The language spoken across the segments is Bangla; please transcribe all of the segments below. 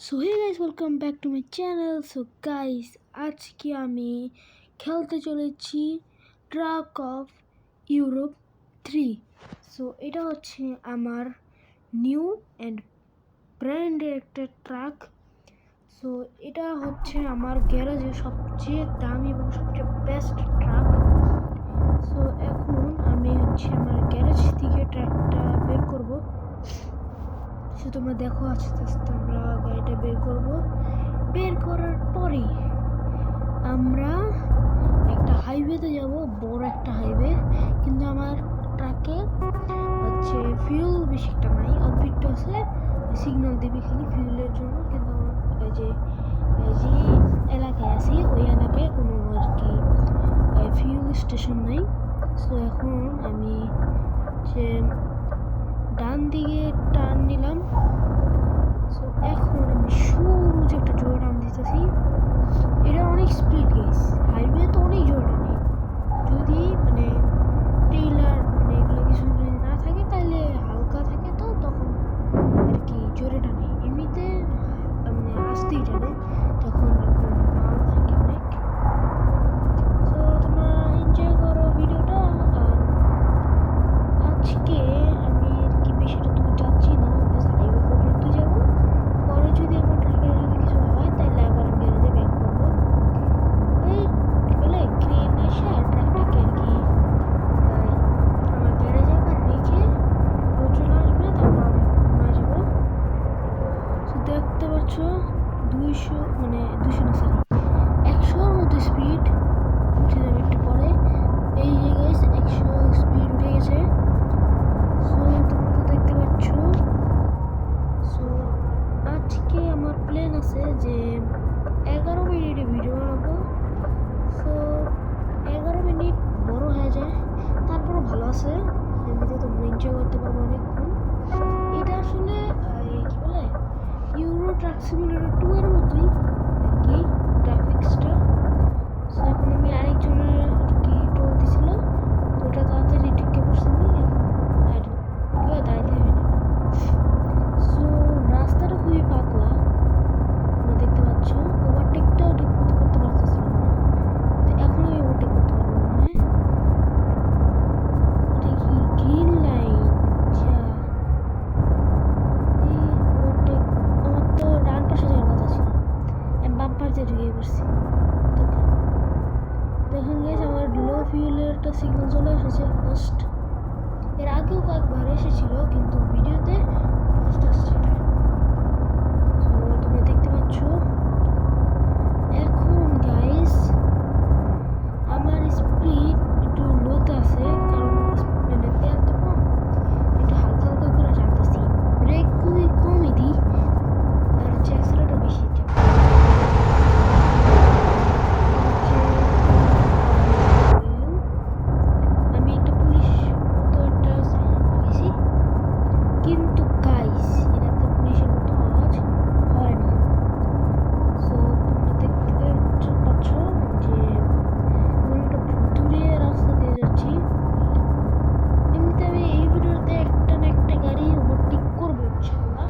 So hey guys, welcome back to my channel. So guys, আজকে আমি খেলতে চলেছি ট্রাক অফ ইউরোপ 3। সো এটা হচ্ছে আমার নিউ অ্যান্ড ব্র্যান্ডের একটা ট্রাক। সো এটা হচ্ছে আমার গ্যারেজের সবচেয়ে দামি এবং সবচেয়ে বেস্ট ট্রাক। সো এখন আমি আমার গ্যারেজ থেকে ট্রাকটা বের করব। সো তোমরা দেখো, আস্তে আস্তে আমরা গাড়িটা বের করব। বের করার পরেই আমরা একটা হাইওয়েতে যাব, বড় একটা হাইওয়ে। কিন্তু আমার ট্রাকে হচ্ছে ফিউল বেশি একটা নাই, অল্প একটু আছে। সিগন্যাল দেবে খালি ফিউলের জন্য। কিন্তু আমার যে এলাকায় আছি ওই এলাকায় কোনো আর কি ফিউল স্টেশন নাই। সো এখন আমি যে ডান দিকে টার্ন নিলাম। সো এখন আমি সোজা একটা জোরে টান দিতেছি। এটা অনেক স্পিড গেস, হাইওয়ে তো অনেক জোরে টানে। যদি ট্রেইলার এগুলো কিছু যদি না থাকে তাহলে হালকা থাকে, তো তখন আর কি জোরে টানে। এমনিতে আস্তেই টানে তখন এরকম মাল থাকে অনেক। সো তোমরা এনজয় করো ভিডিওটা। আর আজকে আমি আর কি বেশিটা দূর যাচ্ছি না, বেশ হাইওয়ে পর্যন্ত যাবো। পরে যদি আমার ট্রাকের যদি কিছু হয় তাহলে আবার আমি গ্যারেজে ব্যাক করবো। ওই বলে ক্রেন এসে ট্রাকটাকে আর কি আমার গ্যারেজে আবার রেখে ও চলে আসবে, তারপর আমি না যাবো। তো দেখতে পাচ্ছ 200 না, সরি 100-র মতো স্পিড উঠে যাবে একটু পরে। এই যে গাইস 100 স্পিড উঠে গেছে। সো তোমরা তো দেখতে পাচ্ছ। সো আজকে আমার প্ল্যান আছে যে 11 মিনিটে ভিডিও বানাবো। সো 11 মিনিট বড় হয়ে যায়, তারপরও ভালো আছে। এমনিতে তোমরা এনজয় করতে পারবো অনেকক্ষণ। এটা আসলে কি বলে ইউরো ট্রাক সিমুলেটর 2 এর মতোই আর কি গ্রাফিক্সটা। সো এখন আমি আরেকজনের আর কি টোল দিছিল, তো ওটা তাড়াতাড়ি ঢুকে পড়ছে না, এখন আর দাঁড়াইতে হয় না। সো রাস্তাটা খুবই পাতলা, তোমরা দেখতে পাচ্ছ। ওভারটেকটাও ঠিক মতো করতে পারতেছিলাম না, তো এখন আমি ওভারটেক করতে পারবো মনে হয়। এটা কি গ্রিন লাইন? আচ্ছা, এই ওভারটেক আমার তো ডান পাশে যাওয়ার কথা ছিল, আমি বাম পাশে ঢুকে পড়ছি। দেখুন গেছে আমার লো ফিউলের একটা সিগন্যাল চলে এসেছে ফার্স্ট। এর আগেও কয়েকবার এসেছিল কিন্তু ভিডিওতে ফার্স্ট আসছে না। তো তোমরা দেখতে পাচ্ছ এখন গাইস আমার স্পিড একটু লোতে আছে, কারণ তেল তো কম, একটু হালকা হালকা করে টানতেছি। ব্রেক খুবই কমই দিই, আর হচ্ছে অ্যাক্সেলেরেটর বেশি চাপ। আমি একটা পুলিশ মতো একটা সাইন গেছি, কিন্তু গাইস এটাতে পুলিশের মতো আওয়াজ হয় না। সো তোমরা দেখতে পাচ্ছ যে আমি একটা ভুতুড়ে রাস্তা দিয়ে যাচ্ছি। এমনিতে আমি এই ভিডিওতে একটা না একটা গাড়ি ওভারটেক করবো ইনশাল্লাহ।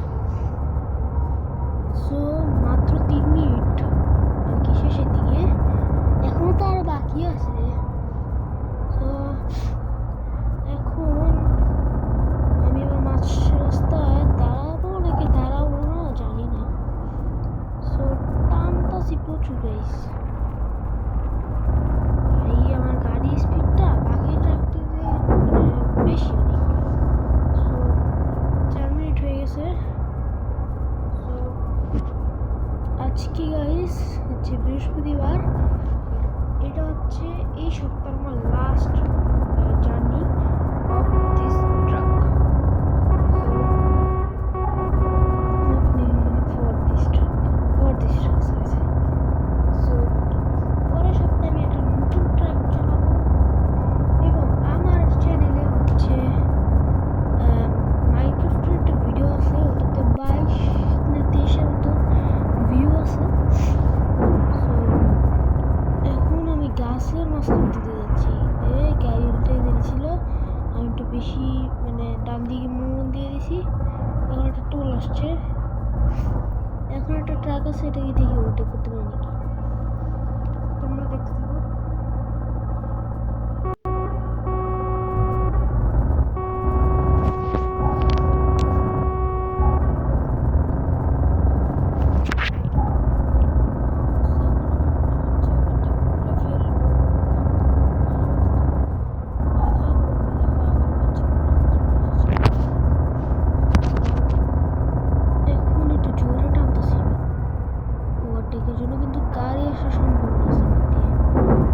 সো মাত্র 3 মিনিট আর কি শেষের দিকে, এখনো তো আরো বাকি আছে। তো এখন আমি এবার মাঝ রাস্তায় দাঁড়াবো নাকি দাঁড়াবো না জানি না। সো টানতাছি প্রচুর গাইস। এই আমার গাড়ির স্পিডটা বাকি ট্রাক থেকে বেশি অনেক। সো 4 মিনিট হয়ে গেছে। সো আজকে গাইস হচ্ছে বৃহস্পতিবার। এটা হচ্ছে এই সপ্তাহের আমার last journey of this truck. So পরের সপ্তাহে আমি একটা নতুন ট্রাক চালাবো, এবং আমার চ্যানেলে হচ্ছে মাইক্রোসফটের একটা ভিডিও আছে, ওটাতে 22 না 23-এর মতো ভিউ আছে। সো এখন আমি গাছের মাঝখান দিতে যাচ্ছি। এই গাড়ি উল্টে দিয়েছিল, আমি একটু বেশি আছে, এটাকে দেখি ওটা করতে পারি নাকি। তোমরা দেখতে থাকো। এখন একটু জোরে টানতেছি, ওভারটেকের জন্য কিন্তু গাড়ি আসা সম্ভব না সাইড দিয়ে।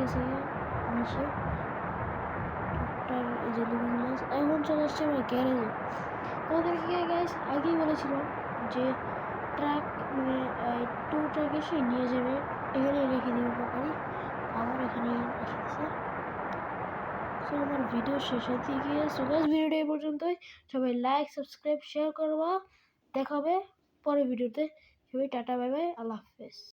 গেছে নিচে ট্রাকটার এই যে লুকিং গ্লাস। এখন চলে আসছে আমার গ্যারেজে। তোমাদেরকে গাইস আগেই বলেছিলাম যে ট্রাক মানে টু ট্রাক এসে নিয়ে যাবে, এখানে রেখে দেবে পাকারি, আবার এখানে এসেছে। সো আমার ভিডিও শেষের দিকে। সো গাইস ভিডিওটা এই পর্যন্তই। সবাই লাইক সাবস্ক্রাইব শেয়ার করবা। দেখা হবে পরের ভিডিওতে। সবাই টাটা বাই বাই, আল্লাহ হাফেজ।